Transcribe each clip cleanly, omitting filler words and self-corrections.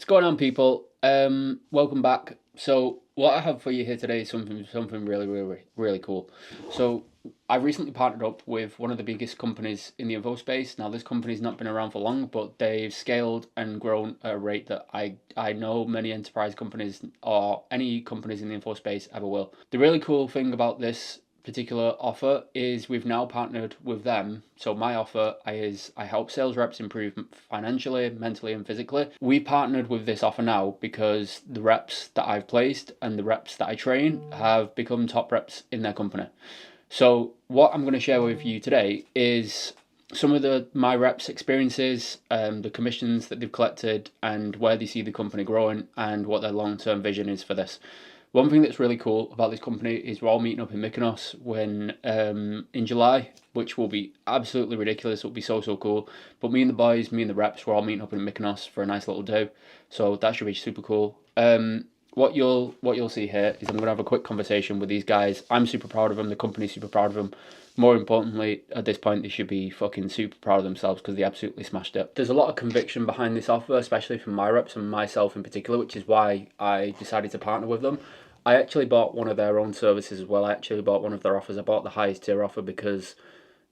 What's going on, people? Welcome back. So, what I have for you here today is something really cool. So, I recently partnered up with one of the biggest companies in the info space. Now, this company's not been around for long, but they've scaled and grown at a rate that I know many enterprise companies or any companies in the info space ever will. The really cool thing about this particular offer is we've now partnered with them. So my offer is I help sales reps improve financially, mentally, and physically. We partnered with this offer now because the reps that I've placed and the reps that I train have become top reps in their company. So what I'm going to share with you today is some of my reps' experiences, the commissions that they've collected, and where they see the company growing, and what their long-term vision is for this. One thing that's really cool about this company is we're all meeting up in Mykonos in July, which will be absolutely ridiculous. It'll be so cool. But me and the boys, me and the reps, we're all meeting up in Mykonos for a nice little do. So that should be super cool. What you'll see here is I'm gonna have a quick conversation with these guys. I'm super proud of them. The company's super proud of them. More importantly, at this point, they should be fucking super proud of themselves because they absolutely smashed it. There's a lot of conviction behind this offer, especially from my reps and myself in particular, which is why I decided to partner with them. I actually bought one of their own services as well. I actually bought one of their offers. I bought the highest tier offer because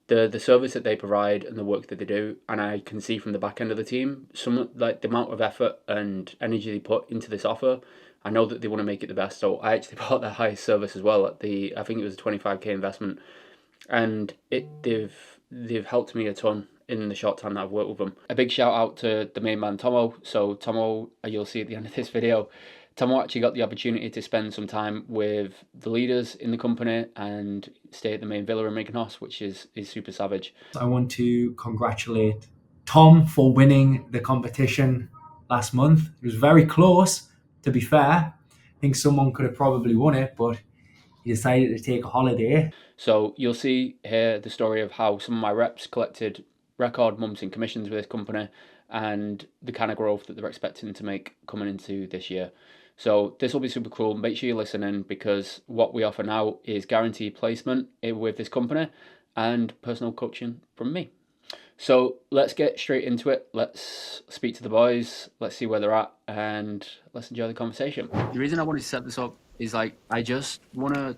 the service that they provide and the work that they do, and I can see from the back end of the team, some like the amount of effort and energy they put into this offer. I know that they want to make it the best, so I actually bought their highest service as well at I think it was a 25k investment, and they've helped me a ton in the short time that I've worked with them. A big shout out to the main man Tomo. So Tomo, you'll see at the end of this video, Tomo actually got the opportunity to spend some time with the leaders in the company and stay at the main villa in Mykonos, which is super savage. I want to congratulate Tom for winning the competition last month. It was very close, to be fair. I think someone could have probably won it, but he decided to take a holiday. So you'll see here the story of how some of my reps collected record months in commissions with this company and the kind of growth that they're expecting to make coming into this year. So this will be super cool. Make sure you listen in because what we offer now is guaranteed placement with this company and personal coaching from me. So let's get straight into it. Let's speak to the boys. Let's see where they're at and let's enjoy the conversation. The reason I wanted to set this up is I just want to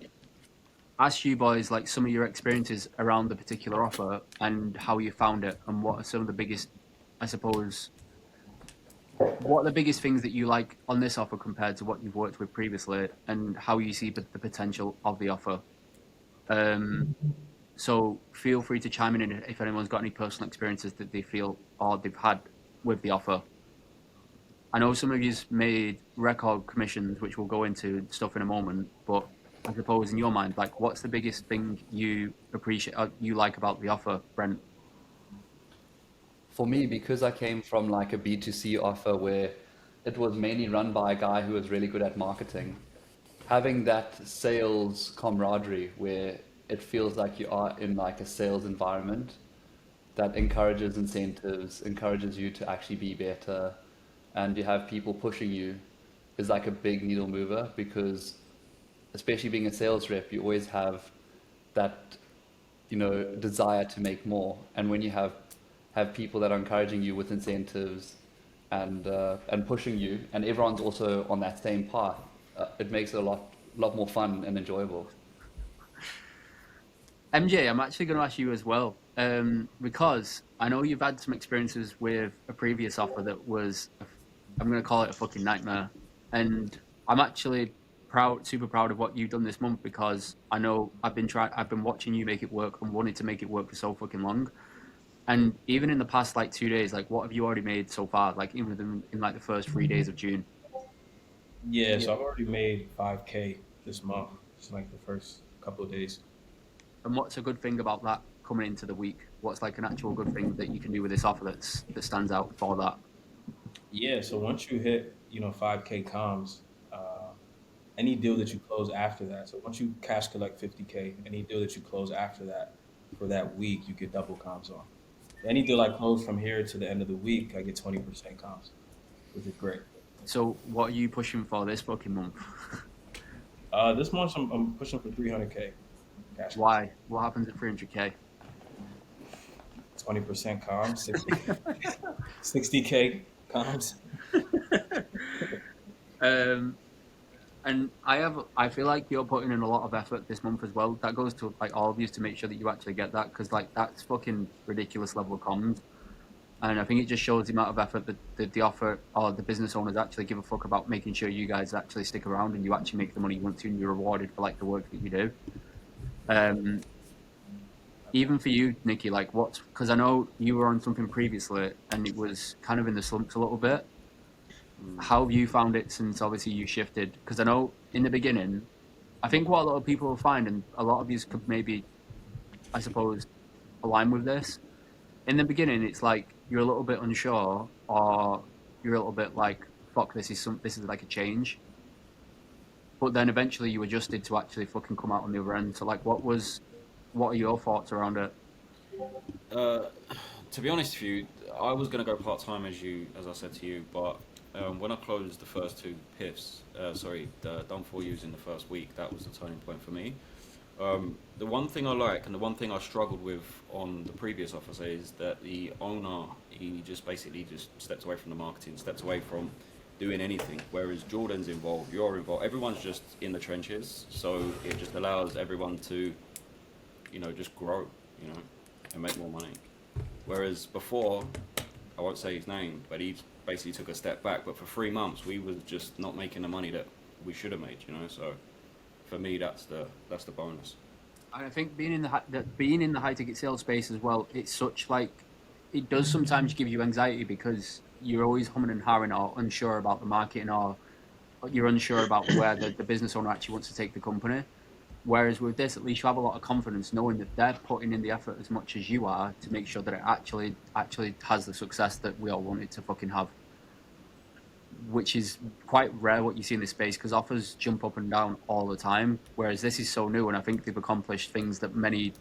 ask you boys some of your experiences around the particular offer and how you found it and what are some of the biggest, I suppose, what are the biggest things that you like on this offer compared to what you've worked with previously and how you see the potential of the offer. So feel free to chime in if anyone's got any personal experiences that they feel or they've had with the offer. I know some of you's made record commissions, which we'll go into stuff in a moment, but I suppose in your mind, what's the biggest thing you appreciate, you like about the offer, Brent? For me, because I came from like a B2C offer where it was mainly run by a guy who was really good at marketing, having that sales camaraderie where it feels like you are in like a sales environment that encourages incentives, encourages you to actually be better, and you have people pushing you is like a big needle mover because especially being a sales rep, you always have that, desire to make more. And when you have people that are encouraging you with incentives and pushing you, and everyone's also on that same path, it makes it a lot more fun and enjoyable. MJ, I'm actually going to ask you as well, because I know you've had some experiences with a previous offer that was, I'm going to call it a fucking nightmare. And I'm actually super proud of what you've done this month because I know I've been watching you make it work and wanted to make it work for so fucking long. And even in the past 2 days, what have you already made so far? Even in the first 3 days of June. Yeah, so I've already made 5K this month. It's like the first couple of days. And what's a good thing about that coming into the week? What's an actual good thing that you can do with this offer that stands out for that? Yeah, so once you hit, 5K comms, any deal that you close after that. So once you cash collect 50K, any deal that you close after that for that week, you get double comms on. So any deal I close from here to the end of the week, I get 20% comms, which is great. So what are you pushing for this fucking month? This month I'm pushing for 300K cash. Why? What happens at 300K? 20% comms, 60K comms. Um, and I feel like you're putting in a lot of effort this month as well. That goes to like all of you to make sure that you actually get that, because like that's fucking ridiculous level of comms. And I think it just shows the amount of effort that the offer or the business owners actually give a fuck about making sure you guys actually stick around and you actually make the money you want to and you're rewarded for like the work that you do. Um, Even for you, Nikki, like what's, because I know you were on something previously and it was kind of in the slumps a little bit. How have you found it since obviously you shifted? Because I know in the beginning, I think what a lot of people will find, and a lot of you could maybe, I suppose, align with this. In the beginning, it's like you're a little bit unsure, or you're a little bit like, "Fuck, this is like a change." But then eventually, you adjusted to actually fucking come out on the other end. So, like, what are your thoughts around it? Uh, to be honest with you, I was going to go part time as I said to you, but when I closed the first two PIFs, the done for yous in the first week, that was the turning point for me. The one thing I like and the one thing I struggled with on the previous offer say is that the owner, he just basically just stepped away from the marketing, stepped away from doing anything. Whereas Jordan's involved, you're involved, everyone's just in the trenches. So it just allows everyone to, just grow, and make more money. Whereas before, I won't say his name, but he basically took a step back. But for 3 months, we was just not making the money that we should have made, So for me, that's the bonus. And I think being in the high ticket sales space as well, it's such like it does sometimes give you anxiety because you're always humming and hawing or unsure about the marketing or you're unsure about where the business owner actually wants to take the company. Whereas with this, at least you have a lot of confidence knowing that they're putting in the effort as much as you are to make sure that it actually has the success that we all want it to fucking have. Which is quite rare what you see in this space because offers jump up and down all the time. Whereas this is so new, and I think they've accomplished things that many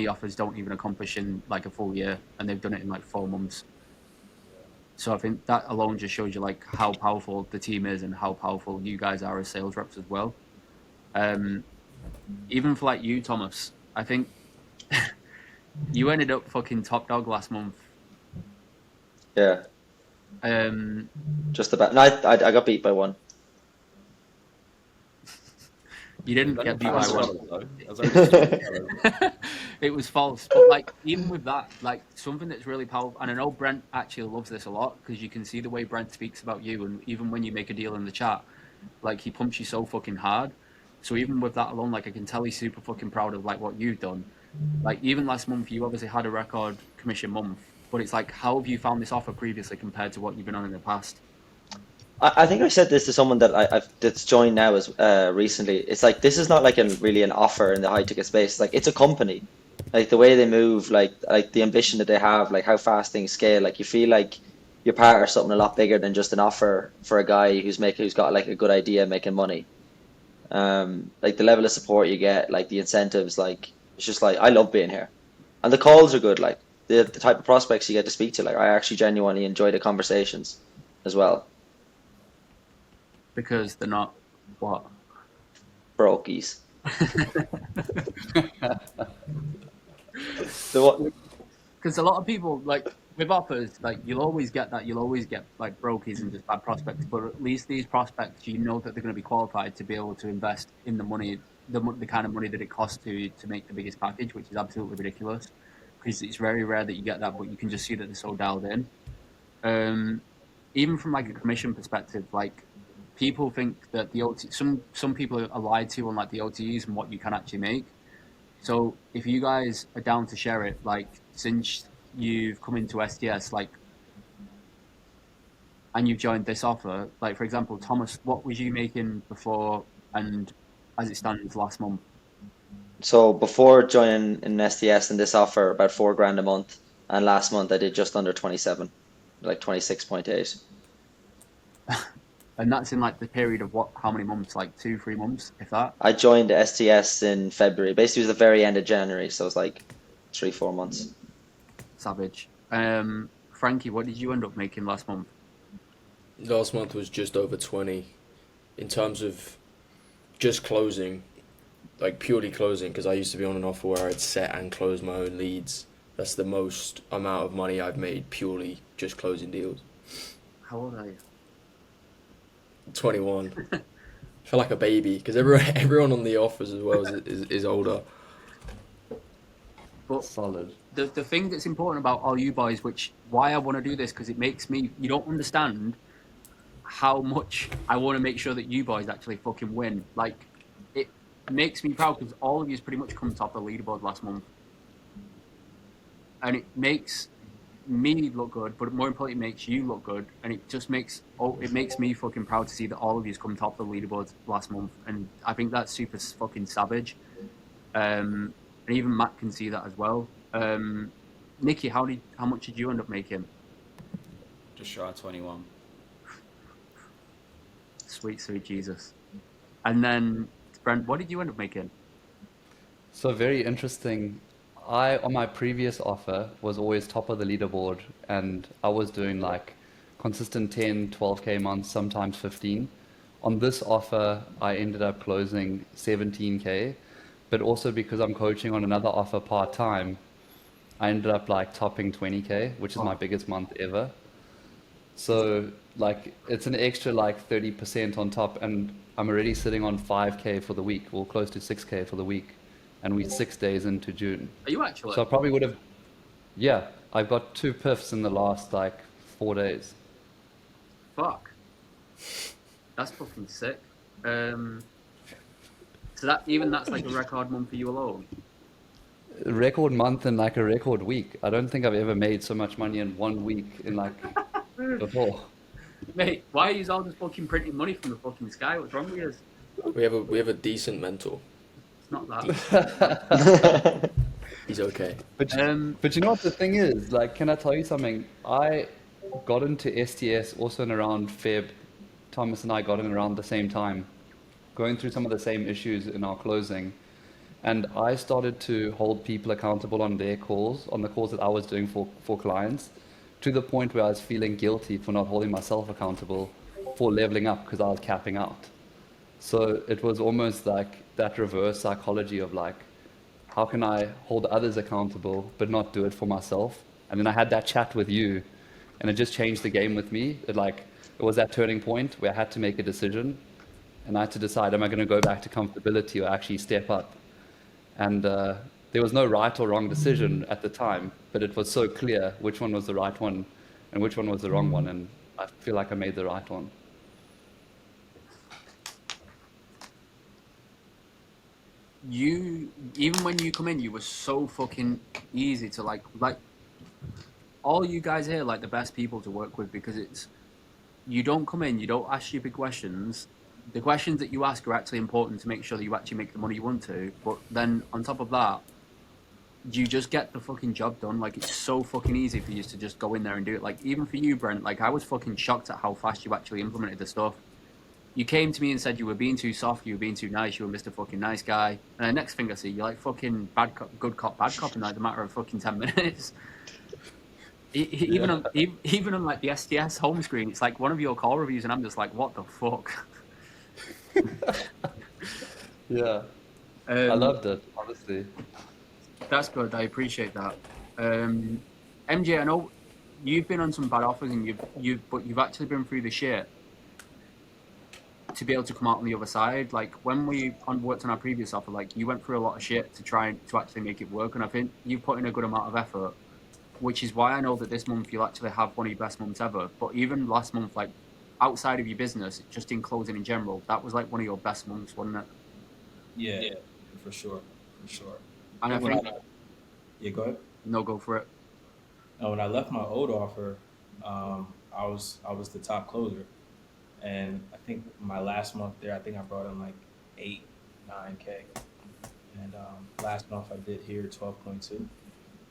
offers don't even accomplish in like a full year, and they've done it in like 4 months. So I think that alone just shows you like how powerful the team is and how powerful you guys are as sales reps as well. Even for like you, Thomas, I think you ended up fucking top dog last month. Yeah, just about. No, I got beat by one. You didn't get beat by one. $12, It was false, but like even with that, like something that's really powerful, and I know Brent actually loves this a lot because you can see the way Brent speaks about you, and even when you make a deal in the chat, like he pumps you so fucking hard. So even with that alone, like I can tell he's super fucking proud of like what you've done. Like even last month, you obviously had a record commission month, but it's like how have you found this offer previously compared to what you've been on in the past? I think I said this to someone that's joined now as recently. It's like this is not like really an offer in the high ticket space. Like it's a company. Like the way they move, like the ambition that they have, like how fast things scale. Like you feel like you're part of something a lot bigger than just an offer for a guy who's got like a good idea making money. Like the level of support you get, like the incentives, like it's just like I love being here, and the calls are good. Like the type of prospects you get to speak to, like I actually genuinely enjoy the conversations as well. Because they're not what? Brokies. So what? Because a lot of people like with offers, like you'll always get like brokies and just bad prospects. But at least these prospects, you know that they're going to be qualified to be able to invest in the money, the kind of money that it costs to make the biggest package, which is absolutely ridiculous. Because it's very rare that you get that, but you can just see that they're so dialed in. Even from like a commission perspective, like people think that the OT, some people are lied to on like the OTEs and what you can actually make. So if you guys are down to share it, like since you've come into STS, like, and you've joined this offer, like for example, Thomas, what was you making before and as it stands last month? So before joining in STS and this offer, about 4 grand a month, and last month I did just under 27, like 26.8. And that's in like the period of what? How many months? Like 2-3 months, if that. I joined STS in February. Basically, it was the very end of January, so it was like 3-4 months. Savage. Frankie, what did you end up making last month? Last month was just over 20. In terms of just closing, like purely closing, because I used to be on an offer where I'd set and close my own leads. That's the most amount of money I've made purely just closing deals. How old are you? 21. I feel like a baby because everyone on the offers as well is older. But Solid. the thing that's important about all you boys, which why I want to do this, because it makes me, you don't understand how much I want to make sure that you boys actually fucking win. Like, it makes me proud because all of you pretty much come top of the leaderboard last month. And it makes me look good, but more importantly, it makes you look good. And it just makes, it makes me fucking proud to see that all of you come top of the leaderboard last month. And I think that's super fucking savage. And even Matt can see that as well. Nikki, how much did you end up making? Just shy of 21. Sweet Jesus. And then Brent, what did you end up making? So very interesting. I, on my previous offer, was always top of the leaderboard, and I was doing like consistent 10, 12K months, sometimes 15. On this offer, I ended up closing 17K, but also because I'm coaching on another offer part-time, I ended up like topping 20K, which is my biggest month ever. So like it's an extra like 30% on top, and I'm already sitting on 5K for the week, or close to 6K for the week, and we're 6 days into June. Are you actually? So I probably would have, yeah, I've got 2 piffs in the last like 4 days. Fuck. That's fucking sick. So that that's like a record month for you alone. A record month and like a record week. I don't think I've ever made so much money in 1 week in like before. Mate, why are you all just fucking printing money from the fucking sky? What's wrong with you? We have a decent mentor. It's not that. He's okay. But you know what the thing is? Like, can I tell you something? I got into STS also in around Feb. Thomas and I got in around the same time, going through some of the same issues in our closing. And I started to hold people accountable on their calls, on the calls that I was doing for clients, to the point where I was feeling guilty for not holding myself accountable for leveling up because I was capping out. So it was almost like that reverse psychology of like, how can I hold others accountable but not do it for myself? And then I had that chat with you, and it just changed the game with me. It was that turning point where I had to make a decision, and I had to decide, am I going to go back to comfortability or actually step up? And there was no right or wrong decision at the time, but it was so clear which one was the right one and which one was the wrong one, and I feel like I made the right one. You, even when you come in, you were so fucking easy to like all you guys here, like the best people to work with, because it's, you don't come in, you don't ask stupid questions. The questions that you ask are actually important to make sure that you actually make the money you want to. But then on top of that, you just get the fucking job done. Like, it's so fucking easy for you to just go in there and do it. Like, even for you, Brent, like I was fucking shocked at how fast you actually implemented the stuff. You came to me and said you were being too soft, you were being too nice, you were Mr. fucking nice guy. And the next thing I see, you're like fucking good cop, bad cop in like a matter of fucking 10 minutes. Even on like the STS home screen, it's like one of your call reviews, and I'm just like, what the fuck? Yeah, I loved it, honestly. That's good. I appreciate that. MJ, I know you've been on some bad offers, and you've actually been through the shit to be able to come out on the other side. Like when we worked on our previous offer, like you went through a lot of shit to try to actually make it work, and I think you've put in a good amount of effort, which is why I know that this month you'll actually have one of your best months ever. But even last month, like outside of your business, just in closing in general, that was like one of your best months, wasn't it? Yeah, for sure. And I think, Yeah, go ahead. no, go for it. When I left my old offer, I was the top closer, and I think my last month there, I think I brought in like 8, 9K, and last month I did here 12.2,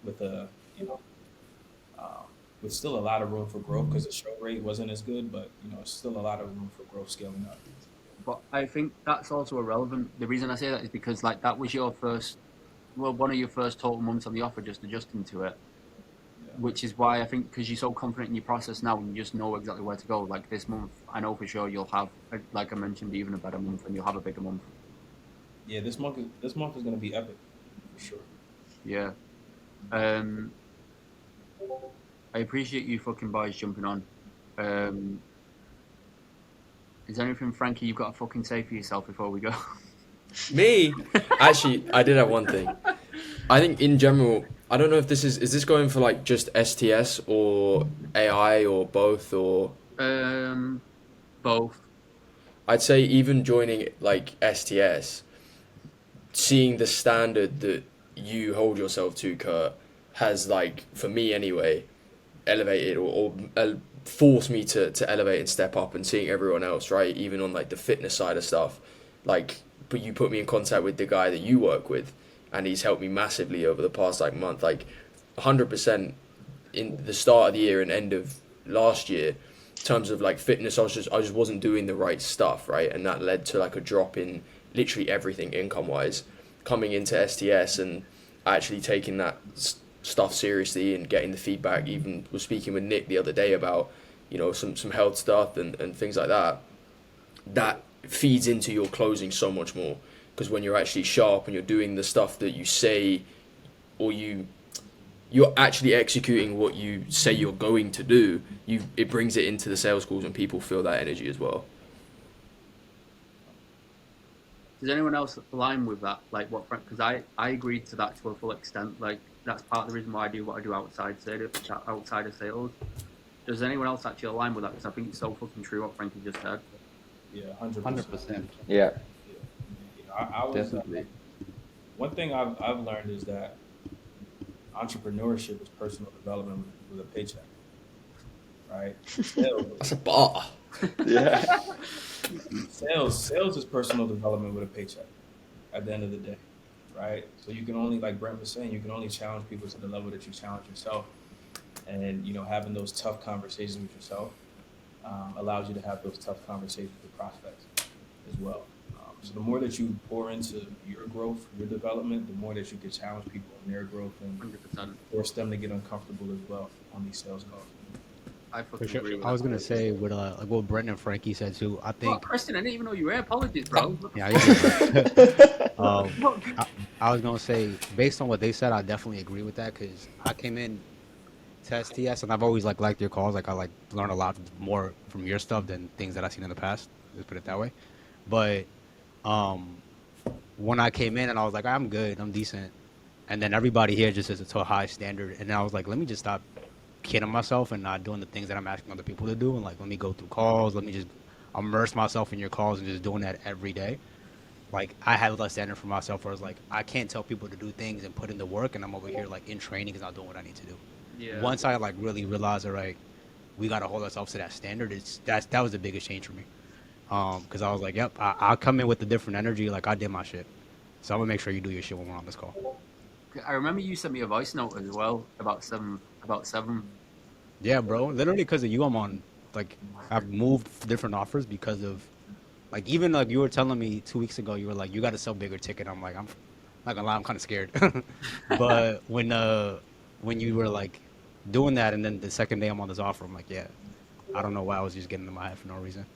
with with still a lot of room for growth because the show rate wasn't as good, but still a lot of room for growth scaling up. But I think that's also irrelevant. The reason I say that is because like that was your first, well, one of your first total months on the offer, just adjusting to it. Yeah. Which is why I think, because you're so confident in your process now and you just know exactly where to go. Like this month, I know for sure you'll have, like I mentioned, even a better month, and you'll have a bigger month. Yeah, this month is going to be epic for sure. Yeah. I appreciate you fucking boys jumping on. Is there anything, Frankie, you've got to fucking say for yourself before we go? Me? Actually, I did have one thing. I think in general, I don't know if this is this going for like just STS or AI or both, or Both. I'd say even joining like STS, seeing the standard that you hold yourself to, Kurt, has like, for me anyway, elevated or forced me to elevate and step up, and seeing everyone else, right, even on like the fitness side of stuff, like, but you put me in contact with the guy that you work with, and he's helped me massively over the past like month, like 100% in the start of the year and end of last year. In terms of like fitness, I just wasn't doing the right stuff, right, and that led to like a drop in literally everything income wise. Coming into STS and actually taking that stuff seriously and getting the feedback, even was speaking with Nick the other day about, you know, some health stuff and things like that, that feeds into your closing so much more, because when you're actually sharp and you're doing the stuff that you say, or you're actually executing what you say you're going to do, it brings it into the sales calls and people feel that energy as well. Does anyone else align with that? Like what? Because I agreed to that to a full extent. Like that's part of the reason why I do what I do outside of sales. Does anyone else actually align with that? Because I think it's so fucking true what Frankie just said. Yeah, 100%. 100%. Yeah. I was, Definitely. one thing I've learned is that entrepreneurship is personal development with a paycheck, right? That's a bar. Yeah. Sales is personal development with a paycheck at the end of the day, right? So you can only, like Brent was saying, you can only challenge people to the level that you challenge yourself. And, you know, having those tough conversations with yourself allows you to have those tough conversations with prospects as well. So the more that you pour into your growth, your development, the more that you can challenge people in their growth and 100%. force them to get uncomfortable as well on these sales calls. I For fucking sure. agree with I was that. gonna say with like what Brendan and Frankie said too. I Oh, think Kristen, I didn't even know you were here. Apologies, bro. yeah. Um, Look, I was gonna say based on what they said, I definitely agree with that because I came in to STS and I've always like liked your calls. Like I like learn a lot more from your stuff than things that I've seen in the past. Let's put it that way. But when I came in and I was like, I'm good, I'm decent, and then everybody here just is to a high standard, and then I was like, let me just stop kidding myself and not doing the things that I'm asking other people to do, and like let me go through calls, let me just immerse myself in your calls and just doing that every day. Like I had a standard for myself where I was like, I can't tell people to do things and put in the work, and I'm over here like in training and not doing what I need to do. yeah. Once I like really realized, all right, we gotta hold ourselves to that standard. That was the biggest change for me. Because I was like, yep, I'll come in with a different energy. Like I did my shit, so I'm gonna make sure you do your shit when we're on this call. I remember you sent me a voice note as well about seven. Yeah, bro. Literally because of you, I'm on. Like I've moved different offers because of, like even like you were telling me 2 weeks ago, you were like, you got to sell bigger ticket. I'm like, I'm not gonna lie, I'm kind of scared. But when you were like doing that, and then the second day I'm on this offer, I'm like, yeah, I don't know why I was just getting in my head for no reason.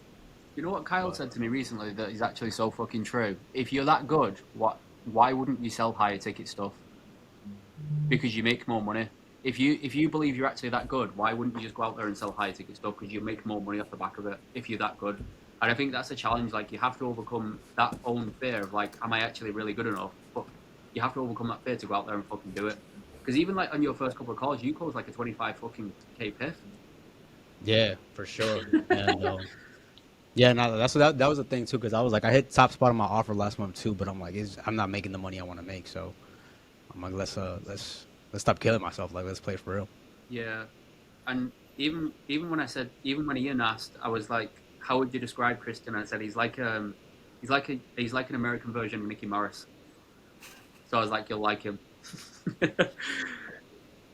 You know what Kyle said to me recently that is actually so fucking true. If you're that good, why wouldn't you sell higher ticket stuff? Because you make more money. If you believe you're actually that good, why wouldn't you just go out there and sell higher ticket stuff? Because you make more money off the back of it if you're that good. And I think that's a challenge. Like you have to overcome that own fear of like, am I actually really good enough? But you have to overcome that fear to go out there and fucking do it. Because even like on your first couple of calls, you closed like a 25 fucking K piff. Yeah, for sure. And yeah, no, that was the thing too, because I was like, I hit top spot on my offer last month too, but I'm like, I'm not making the money I want to make, so I'm like, let's stop killing myself. Like, let's play for real. Yeah, and even when Ian asked, I was like, how would you describe Christian? I said he's like an American version of Mickey Morris. So I was like, you'll like him. It's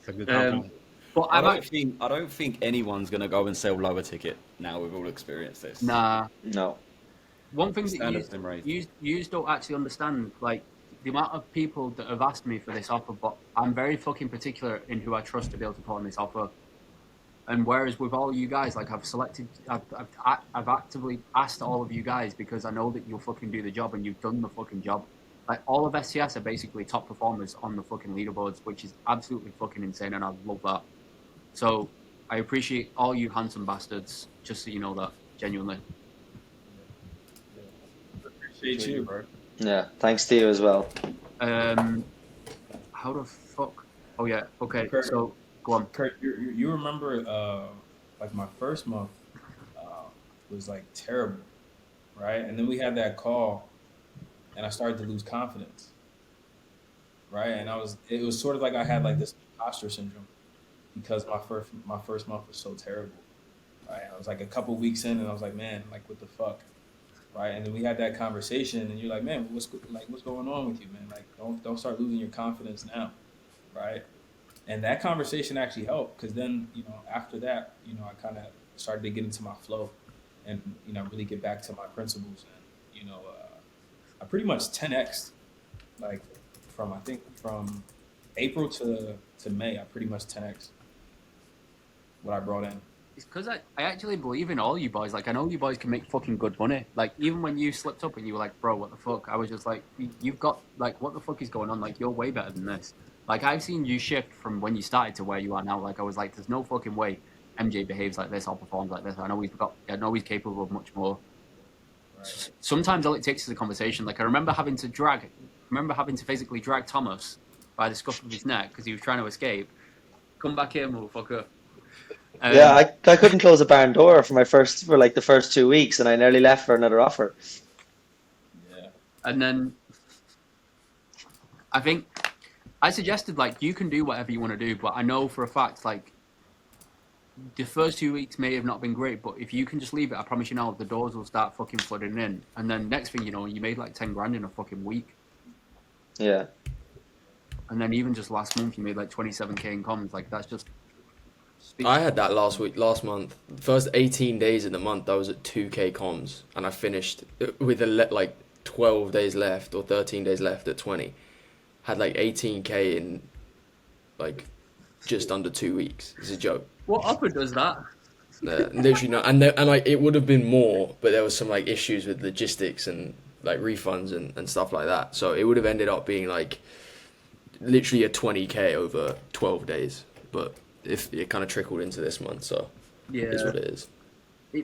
a good compliment. But I don't think anyone's gonna go and sell lower ticket now. We've all experienced this. nah. No. One thing Standard's that been raised. you don't actually understand, like the amount of people that have asked me for this offer, but I'm very fucking particular in who I trust to be able to put on this offer. And whereas with all you guys, like I've actively asked all of you guys because I know that you'll fucking do the job and you've done the fucking job. Like all of SCS are basically top performers on the fucking leaderboards, which is absolutely fucking insane, and I love that. So I appreciate all you handsome bastards, just so you know that, genuinely. Appreciate you. bro. Yeah, thanks to you as well. How the fuck? Oh yeah. Okay. Kurt. So go on. Kurt, you remember like my first month was like terrible, right? And then we had that call, and I started to lose confidence, right? And it was sort of like I had like this imposter syndrome because my first month was so terrible, right? I was like a couple weeks in, and I was like, man, like what the fuck, right? And then we had that conversation, and you're like, man, what's going on with you, man? Like don't start losing your confidence now, right? And that conversation actually helped because then after that I kind of started to get into my flow and really get back to my principles and I pretty much 10x like from April to May I pretty much 10x what I brought in. It's because I actually believe in all you boys. Like, I know you boys can make fucking good money. Like, even when you slipped up and you were like, bro, what the fuck? I was just like, you've got, like, what the fuck is going on? Like, you're way better than this. Like, I've seen you shift from when you started to where you are now. Like, I was like, there's no fucking way MJ behaves like this or performs like this. I know he's capable of much more. Right. Sometimes all it takes is a conversation. Like, I remember having to physically drag Thomas by the scuff of his neck because he was trying to escape. Come back here, motherfucker. Yeah, I couldn't close a barn door for like the first 2 weeks, and I nearly left for another offer. Yeah. And then I think I suggested, like, you can do whatever you want to do, but I know for a fact, like, the first 2 weeks may have not been great, but if you can just leave it, I promise you now, the doors will start fucking flooding in. And then next thing you know, you made like 10 grand in a fucking week. Yeah. And then even just last month, you made like 27K in comms. Like, that's just... I had that last month. First 18 days in the month, I was at 2K comms, and I finished with like 12 days left or 13 days left at 20. Had like 18K in like just under 2 weeks. It's a joke. What offer does that? Literally not. And like it would have been more, but there was some like issues with logistics and like refunds and stuff like that. So it would have ended up being like literally a 20K over 12 days. But if it kind of trickled into this month, so Yeah, it's what it is.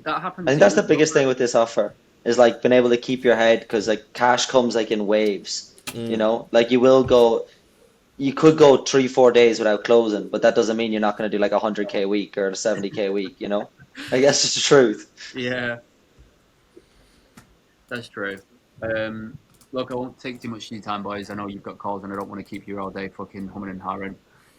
That happens. I think that's the biggest thing with this offer is like being able to keep your head because like cash comes like in waves. You know, like you could go 3-4 days without closing, but that doesn't mean you're not going to do like 100K a week or a 70K a week. You know, I guess it's the truth. Yeah, that's true. Look, I won't take too much of your time, boys. I know you've got calls, and I don't want to keep you all day fucking humming and hawing.